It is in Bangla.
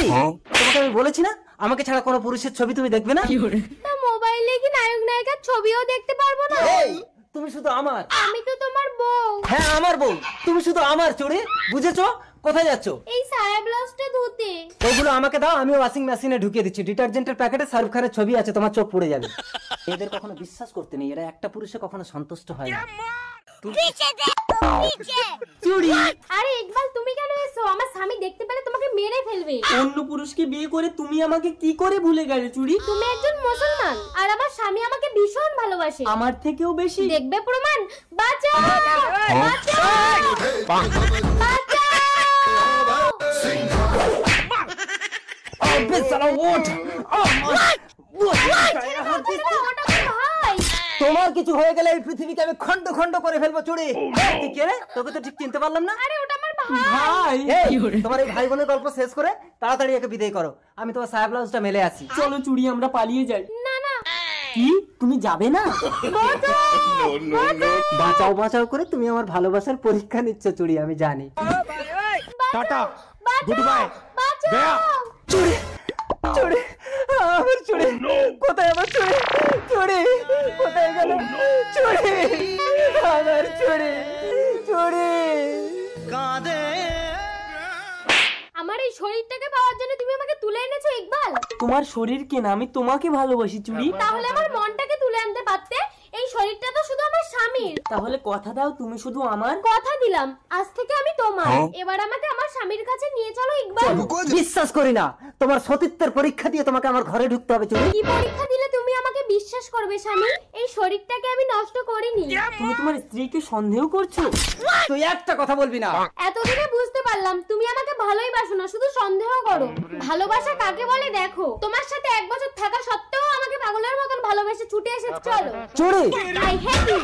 তোমাকে আমি বলেছি না আমাকে ছাড়া কোনো পুরুষের ছবি তুমি দেখবে না। তা মোবাইলে কি নায়ক নায়িকার ছবিও দেখতে পারবো না? তুমি শুধু আমার। আমি তো তোমার বউ। হ্যাঁ আমার বউ, তুমি শুধু আমার চুড়ি, বুঝেছো? কোথায় যাচ্ছো? এই সায়া ব্লাউজটা ধুতে। ওগুলো আমাকে দাও, আমি ওয়াশিং মেশিনে ঢুকিয়ে দিচ্ছি। ডিটারজেন্টের প্যাকেটে শাহরুখ খানের ছবি আছে, তোমার চোখ পড়ে যাবে। এদের কখনো বিশ্বাস করতে নেই, এরা একটা পুরুষে কখনো সন্তুষ্ট হয় না। চুড়ি। আরে ইকবাল তুমি কেন এসো? আমার স্বামী দেখতে পেলে তোমাকে মেরে ফেলবে। অন্য পুরুষকে বিয়ে করে তুমি আমাকে কি করে ভুলে গেলে চুড়ি? তুমি একজন মুসলমান আর আমার স্বামী আমাকে ভীষণ ভালোবাসে। আমার থেকেও বেশি। দেখবে প্রমাণ। বাঁচাও বাঁচাও বাঁচাও। আবে সালা ওঠ। তোমার কিছু হয়ে গেলে এই পৃথিবীকে আমি খন্ড খন্ড করে ফেলবো চুড়ি। তুই কে রে? তোকে তো ঠিক চিনতে পারলাম না। আরে ওটা আমার ভাই। ভাই তোমার এই ভাই বোনের গল্প শেষ করে তাড়াতাড়ি একে বিদায় করো, আমি তোমার সায়া ব্লাউজটা মেলে আসি। চলো চুড়ি আমরা পালিয়ে যাই। না না। কি তুমি যাবে না? বাঁচাও বাঁচাও করে তুমি আমার ভালোবাসার পরীক্ষা নিচ্ছ চুড়ি, আমি জানি। Tata good bye. বাঁচাও। চুড়ি চুড়ি আমার চুড়ি কোথায়? আমার চুড়ি চুড়ি কোথায় গেল? চুড়ি আমার চুড়ি চুড়ি। আমার এই শরীরটাকে পাওয়ার জন্য তুমি আমাকে তুলে এনেছো ইকবাল। তোমার শরীর কেনা, আমি তোমাকে ভালোবাসি চুড়ি। তাহলে আমার মনটাকে তুলে আনতে পারতে। এই শরীরটা তো শুধু আমার স্বামীর। তাহলে কথা দাও তুমি শুধু আমার। কথা দিলাম আজ থেকে আমি তোমার। এবার আমাকে আমার স্বামীর কাছে নিয়ে চলো ইকবাল। বিশ্বাস করি না, তোমার সতীত্বের পরীক্ষা দিয়ে তোমাকে আমার ঘরে ঢুকতে হবে চুড়ি। কি পরীক্ষা দিলে তুমি আমাকে বিশ্বাস করবে স্বামী? এই শরীরটাকে আমি নষ্ট করিনি। তুমি তোমার স্ত্রীকে সন্দেহ করছো? তুই একটা কথা বলবি না। এতদিনে বুঝতে পারলাম তুমি আমাকে ভালোই বাসো না, শুধু সন্দেহ করো। ভালোবাসা কাকে বলে দেখো। তোমার সাথে 1 বছর থাকা সত্ত্বেও আমাকে পাগলের মতন ভালোবেসে ছুটে এসেছো। চলো চুড়ি। I hate you.